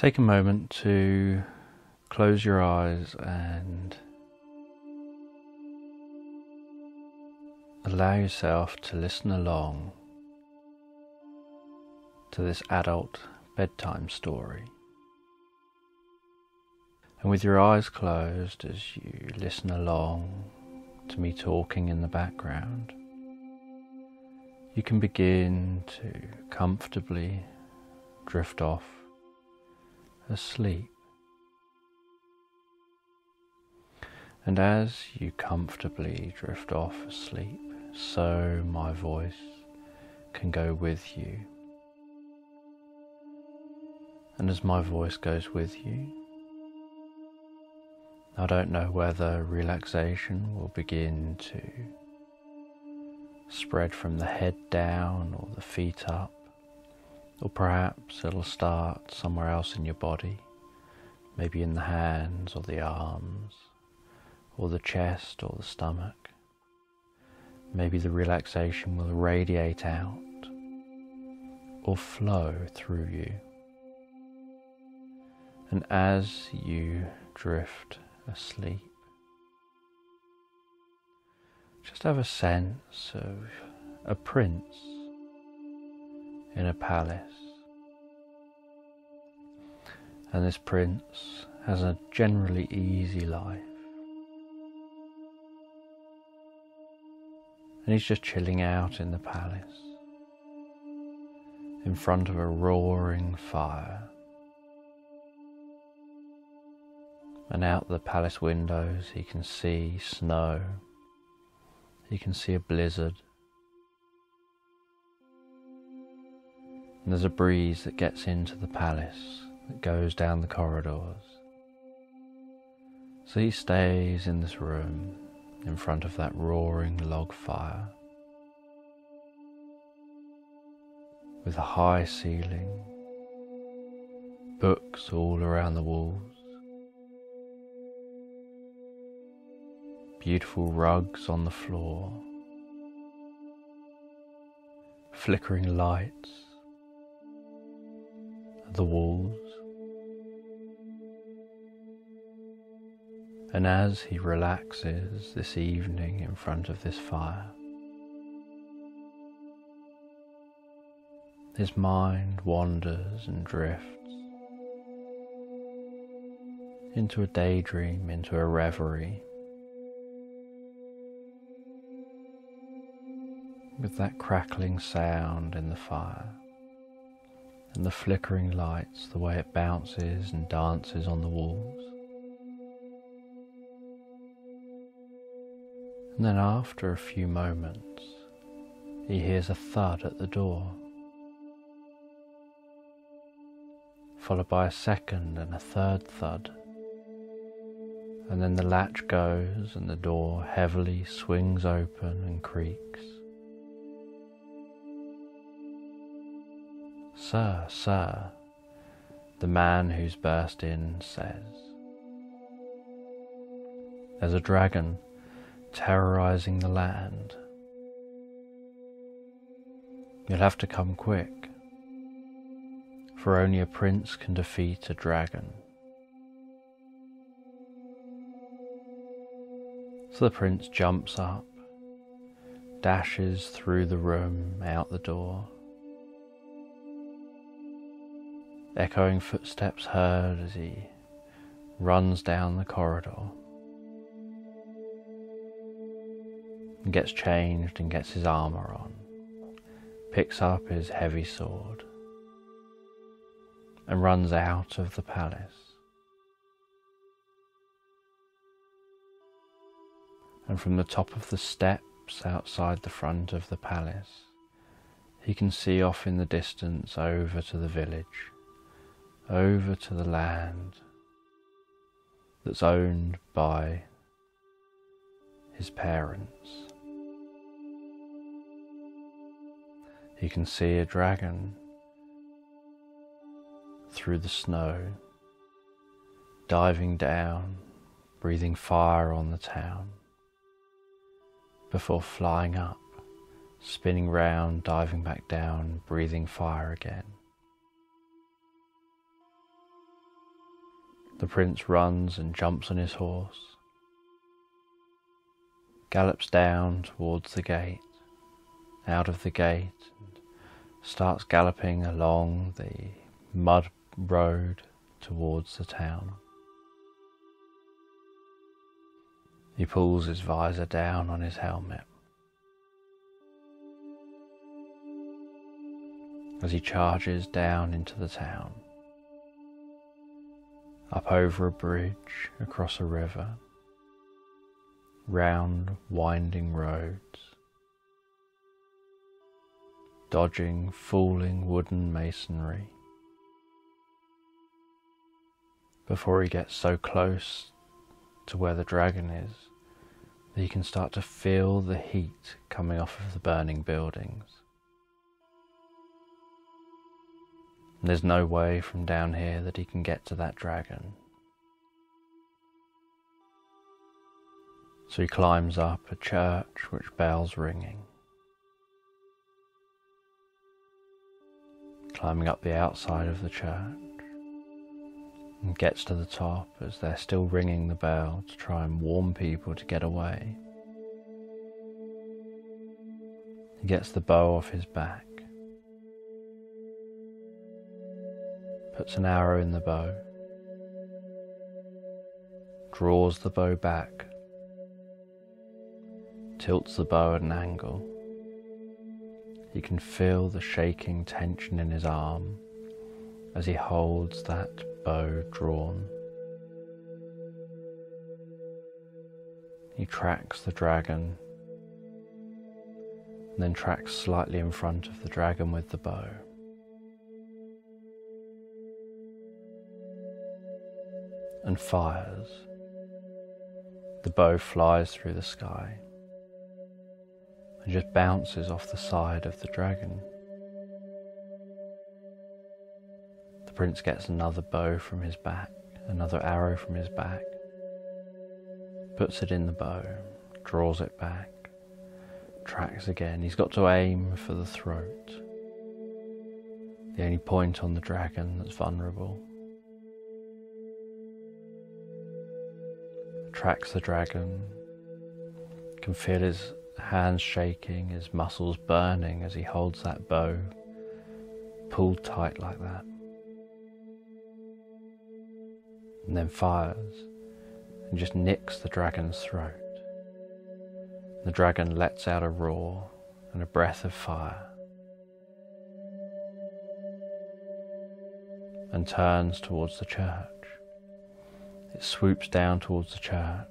Take a moment to close your eyes and allow yourself to listen along to this adult bedtime story. And with your eyes closed, as you listen along to me talking in the background, you can begin to comfortably drift off asleep. And as you comfortably drift off asleep, so my voice can go with you. And as my voice goes with you, I don't know whether relaxation will begin to spread from the head down or the feet up, or perhaps it'll start somewhere else in your body, maybe in the hands or the arms, or the chest or the stomach. Maybe the relaxation will radiate out or flow through you. And as you drift asleep, just have a sense of a prince in a palace. And this prince has a generally easy life. And he's just chilling out in the palace, in front of a roaring fire. And out the palace windows he can see snow, he can see a blizzard. And there's a breeze that gets into the palace, that goes down the corridors. So he stays in this room, in front of that roaring log fire, with a high ceiling, books all around the walls, beautiful rugs on the floor, flickering lights at the walls. And as he relaxes this evening in front of this fire, his mind wanders and drifts into a daydream, into a reverie, with that crackling sound in the fire and the flickering lights, the way it bounces and dances on the walls. And then after a few moments, he hears a thud at the door, followed by a second and a third thud. And then the latch goes and the door heavily swings open and creaks. "Sir, sir," the man who's burst in says, "there's a dragon terrorizing the land. You'll have to come quick, for only a prince can defeat a dragon." So the prince jumps up, dashes through the room, out the door. Echoing footsteps heard as he runs down the corridor, and gets changed and gets his armour on, picks up his heavy sword, and runs out of the palace. And from the top of the steps outside the front of the palace, he can see off in the distance over to the village, over to the land that's owned by his parents. He can see a dragon through the snow, diving down, breathing fire on the town, before flying up, spinning round, diving back down, breathing fire again. The prince runs and jumps on his horse, gallops down towards the gate, out of the gate, and starts galloping along the mud road towards the town. He pulls his visor down on his helmet. As he charges down into the town, up over a bridge, across a river, round winding roads, dodging falling wooden masonry, before he gets so close to where the dragon is that he can start to feel the heat coming off of the burning buildings. There's no way from down here that he can get to that dragon. So he climbs up a church which bells ringing. Climbing up the outside of the church, and gets to the top as they're still ringing the bell to try and warn people to get away. He gets the bow off his back, puts an arrow in the bow, draws the bow back, tilts the bow at an angle. He can feel the shaking tension in his arm as he holds that bow drawn. He tracks the dragon, and then tracks slightly in front of the dragon with the bow. And fires. The bow flies through the sky and just bounces off the side of the dragon. The prince gets another bow from his back, another arrow from his back, puts it in the bow, draws it back, tracks again. He's got to aim for the throat, the only point on the dragon that's vulnerable. Tracks the dragon, can feel his hands shaking, his muscles burning as he holds that bow pulled tight like that. And then fires and just nicks the dragon's throat. The dragon lets out a roar and a breath of fire and turns towards the church. It swoops down towards the church.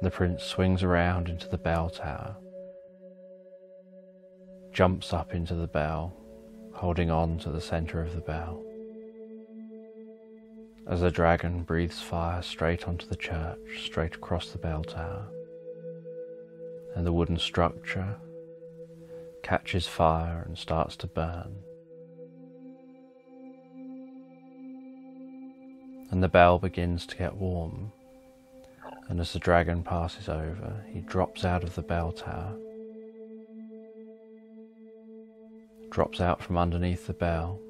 The prince swings around into the bell tower, jumps up into the bell, holding on to the centre of the bell. As the dragon breathes fire straight onto the church, straight across the bell tower, and the wooden structure catches fire and starts to burn. And the bell begins to get warm, and as the dragon passes over, he drops out of the bell tower, drops out from underneath the bell,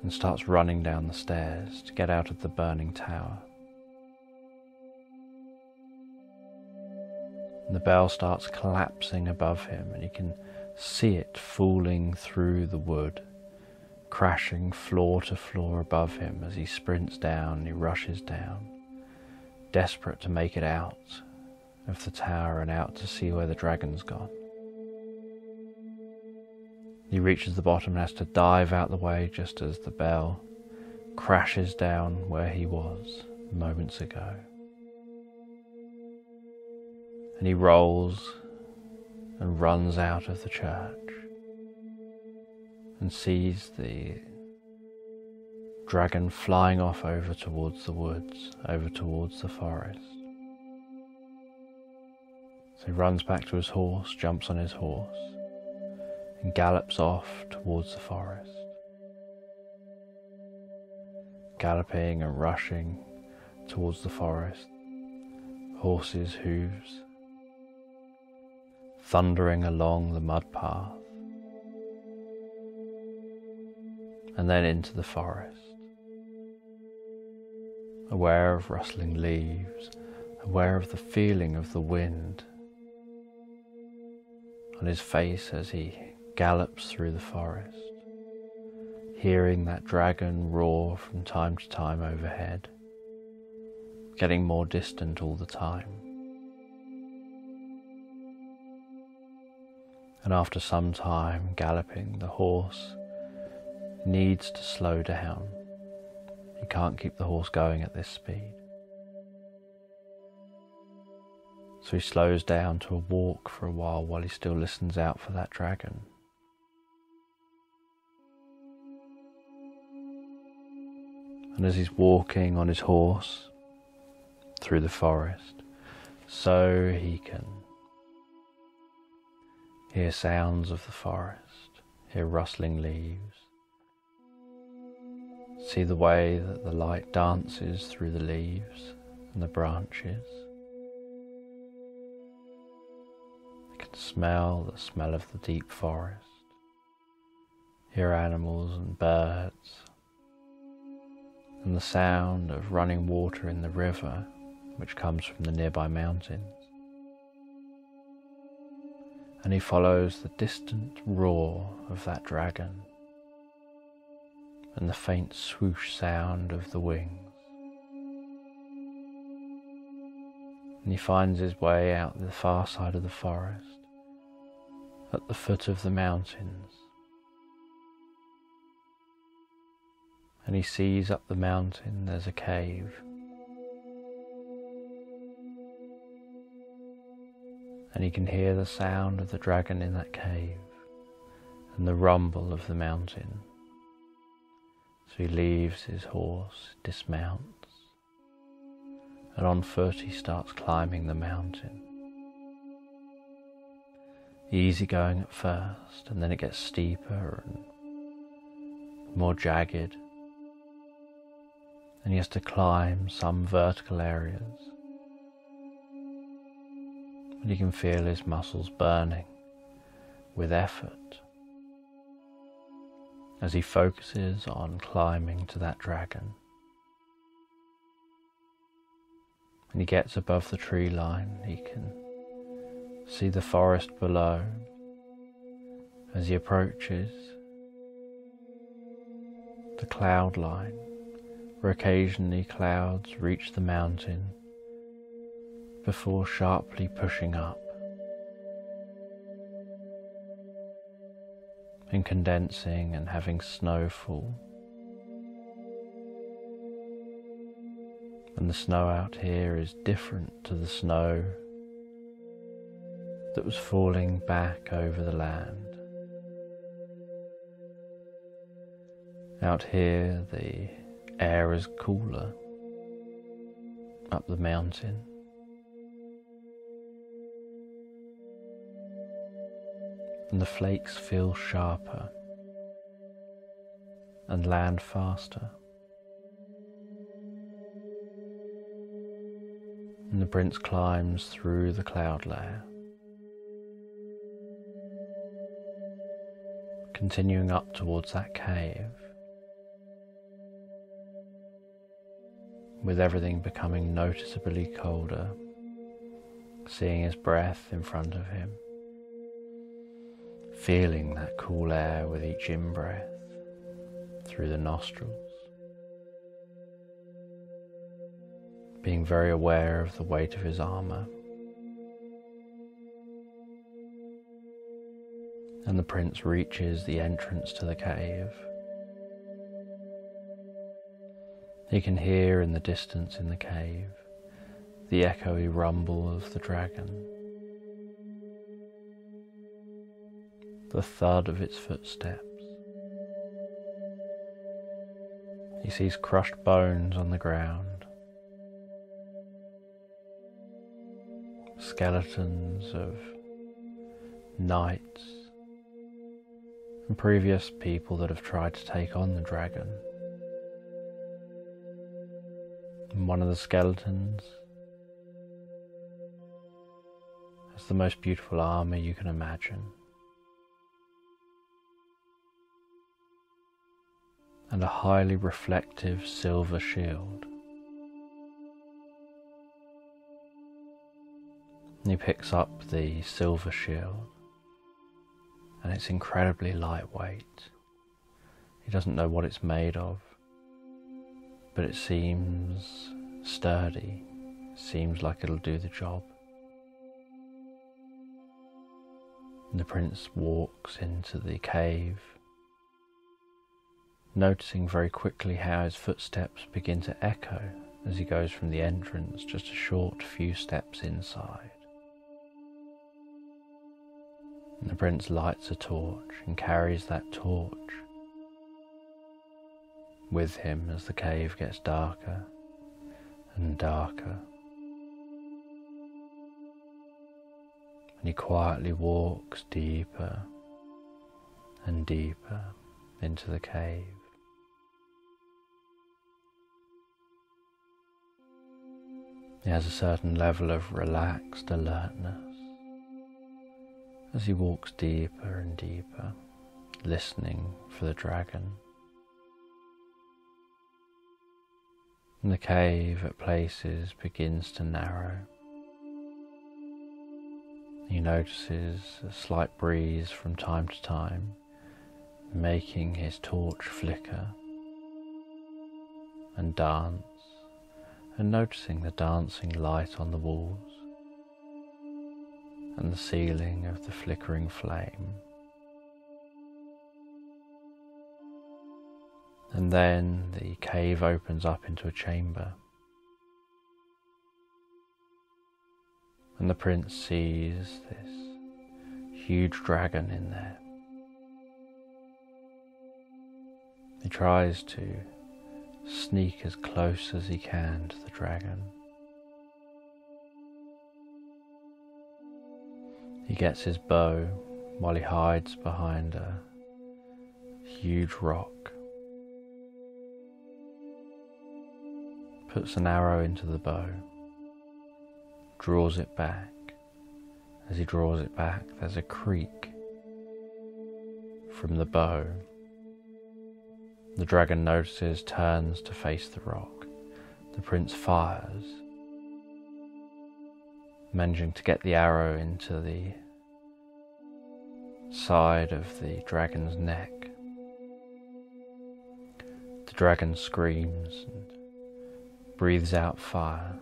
and starts running down the stairs to get out of the burning tower. And the bell starts collapsing above him, and he can see it falling through the wood, crashing floor to floor above him as he sprints down and he rushes down, desperate to make it out of the tower and out to see where the dragon's gone. He reaches the bottom and has to dive out the way just as the bell crashes down where he was moments ago. And he rolls and runs out of the church and sees the dragon flying off over towards the woods, over towards the forest. So he runs back to his horse, jumps on his horse, and gallops off towards the forest, galloping and rushing towards the forest, horses' hooves thundering along the mud path, and then into the forest. aware of rustling leaves, aware of the feeling of the wind on his face as he gallops through the forest, hearing that dragon roar from time to time overhead, getting more distant all the time. And after some time galloping, the horse needs to slow down. He can't keep the horse going at this speed. So he slows down to a walk for a while he still listens out for that dragon. And as he's walking on his horse through the forest, so he can hear sounds of the forest, hear rustling leaves, see the way that the light dances through the leaves and the branches. You can smell the smell of the deep forest, hear animals and birds, and the sound of running water in the river which comes from the nearby mountains. And he follows the distant roar of that dragon and the faint swoosh sound of the wings. And he finds his way out the far side of the forest, at the foot of the mountains. And he sees up the mountain there's a cave. And he can hear the sound of the dragon in that cave and the rumble of the mountain. So he leaves his horse, dismounts, and on foot he starts climbing the mountain. Easy going at first, and then it gets steeper and more jagged, and he has to climb some vertical areas. And you can feel his muscles burning with effort as he focuses on climbing to that dragon. When he gets above the tree line, he can see the forest below. As he approaches the cloud line, where occasionally clouds reach the mountain before sharply pushing up and condensing and having snow fall. And the snow out here is different to the snow that was falling back over the land. Out here the air is cooler up the mountain. And the flakes feel sharper and land faster. And the prince climbs through the cloud layer, continuing up towards that cave, with everything becoming noticeably colder, seeing his breath in front of him, feeling that cool air with each in-breath through the nostrils, being very aware of the weight of his armor. And the prince reaches the entrance to the cave. He can hear in the distance in the cave the echoey rumble of the dragon, the thud of its footsteps. He sees crushed bones on the ground, skeletons of knights and previous people that have tried to take on the dragon. And one of the skeletons has the most beautiful armor you can imagine, and a highly reflective silver shield And he picks up the silver shield, and it's incredibly lightweight. He doesn't know what it's made of, but it seems sturdy, seems like it'll do the job. And the prince walks into the cave, noticing very quickly how his footsteps begin to echo as he goes from the entrance just a short few steps inside. And the prince lights a torch and carries that torch with him as the cave gets darker and darker. And he quietly walks deeper and deeper into the cave. He has a certain level of relaxed alertness as he walks deeper and deeper, listening for the dragon. And the cave at places begins to narrow. He notices a slight breeze from time to time, making his torch flicker and dance, and noticing the dancing light on the walls and the ceiling of the flickering flame. And then the cave opens up into a chamber, and the prince sees this huge dragon in there. He tries to sneak as close as he can to the dragon. He gets his bow while he hides behind a huge rock, puts an arrow into the bow, draws it back. As he draws it back, there's a creak from the bow. The dragon notices, turns to face the rock. The prince fires, managing to get the arrow into the side of the dragon's neck. The dragon screams and breathes out fire,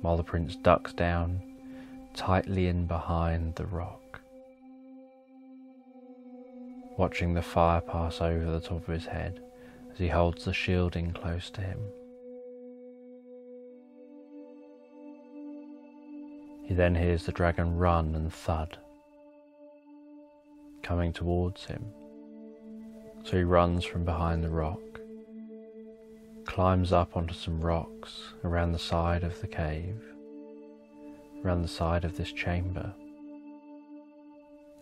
while the prince ducks down tightly in behind the rock, watching the fire pass over the top of his head as he holds the shielding close to him. He then hears the dragon run and thud, coming towards him. So he runs from behind the rock, climbs up onto some rocks around the side of the cave, around the side of this chamber,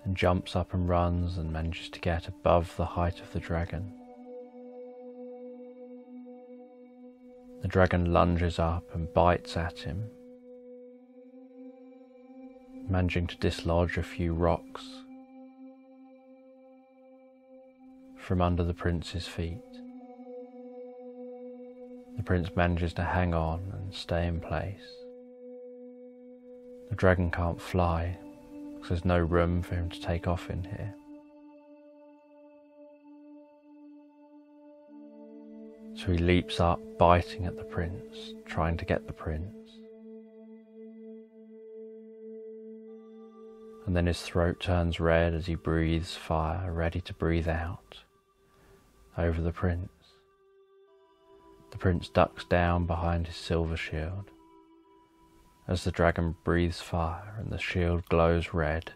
and jumps up and runs and manages to get above the height of the dragon. The dragon lunges up and bites at him, managing to dislodge a few rocks from under the prince's feet. The prince manages to hang on and stay in place. The dragon can't fly because there's no room for him to take off in here. So he leaps up, biting at the prince, trying to get the prince. And then his throat turns red as he breathes fire, ready to breathe out over the prince. The prince ducks down behind his silver shield as the dragon breathes fire and the shield glows red.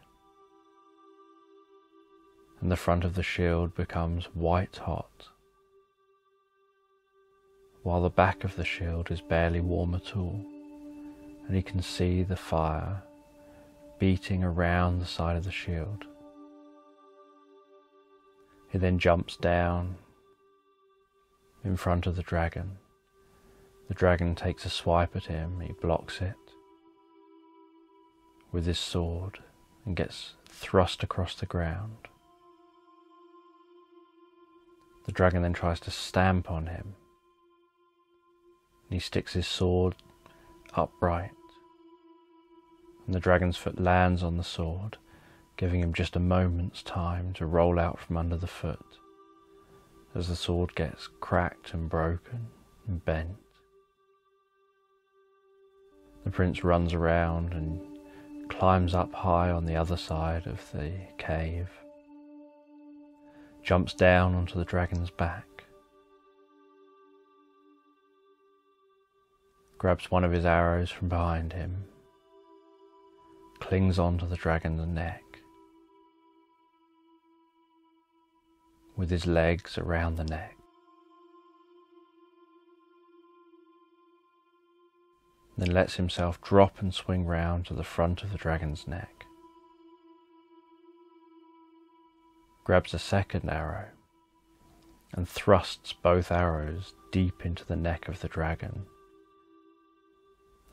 And the front of the shield becomes white hot, while the back of the shield is barely warm at all, and he can see the fire beating around the side of the shield. He then jumps down in front of the dragon. The dragon takes a swipe at him, he blocks it with his sword and gets thrust across the ground. The dragon then tries to stamp on him. He sticks his sword upright and the dragon's foot lands on the sword, giving him just a moment's time to roll out from under the foot as the sword gets cracked and broken and bent. The prince runs around and climbs up high on the other side of the cave, jumps down onto the dragon's back, grabs one of his arrows from behind him, clings onto the dragon's neck, with his legs around the neck, then lets himself drop and swing round to the front of the dragon's neck, grabs a second arrow and thrusts both arrows deep into the neck of the dragon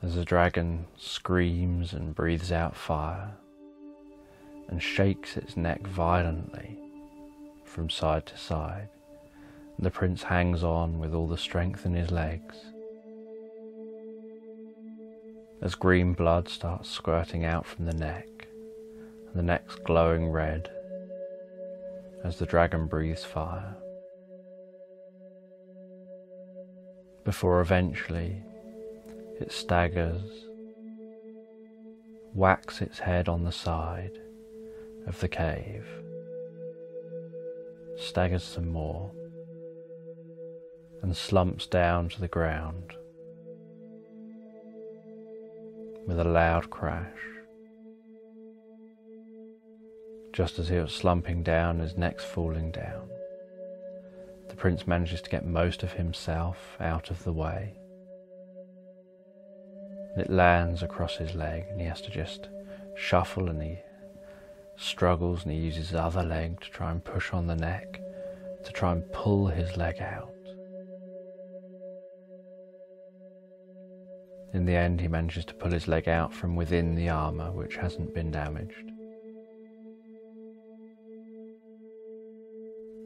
as the dragon screams and breathes out fire and shakes its neck violently from side to side. And the prince hangs on with all the strength in his legs as green blood starts squirting out from the neck, and the neck's glowing red as the dragon breathes fire, before eventually it staggers, whacks its head on the side of the cave, staggers some more, and slumps down to the ground with a loud crash. Just as he was slumping down, his neck's falling down, the prince manages to get most of himself out of the way. It lands across his leg and he has to just shuffle, and he struggles and he uses his other leg to try and push on the neck, to try and pull his leg out. In the end, he manages to pull his leg out from within the armour, which hasn't been damaged.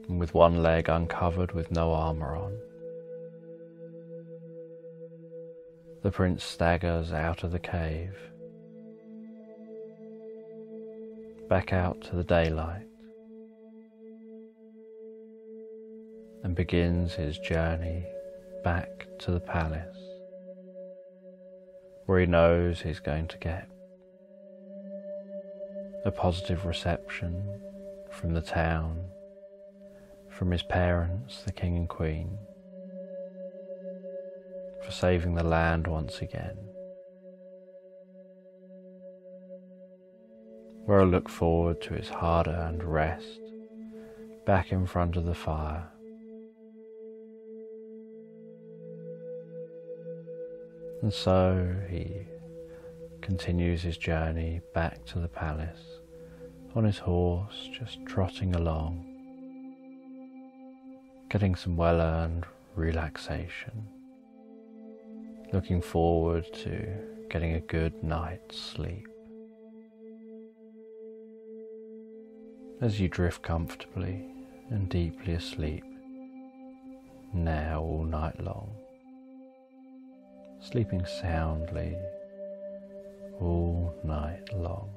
And with one leg uncovered with no armour on, the prince staggers out of the cave, back out to the daylight, and begins his journey back to the palace, where he knows he's going to get a positive reception from the town, from his parents, the king and queen, for saving the land once again, where he'll look forward to his hard-earned rest back in front of the fire, and so he continues his journey back to the palace on his horse, just trotting along, getting some well-earned relaxation, looking forward to getting a good night's sleep. As you drift comfortably and deeply asleep, now all night long, sleeping soundly all night long.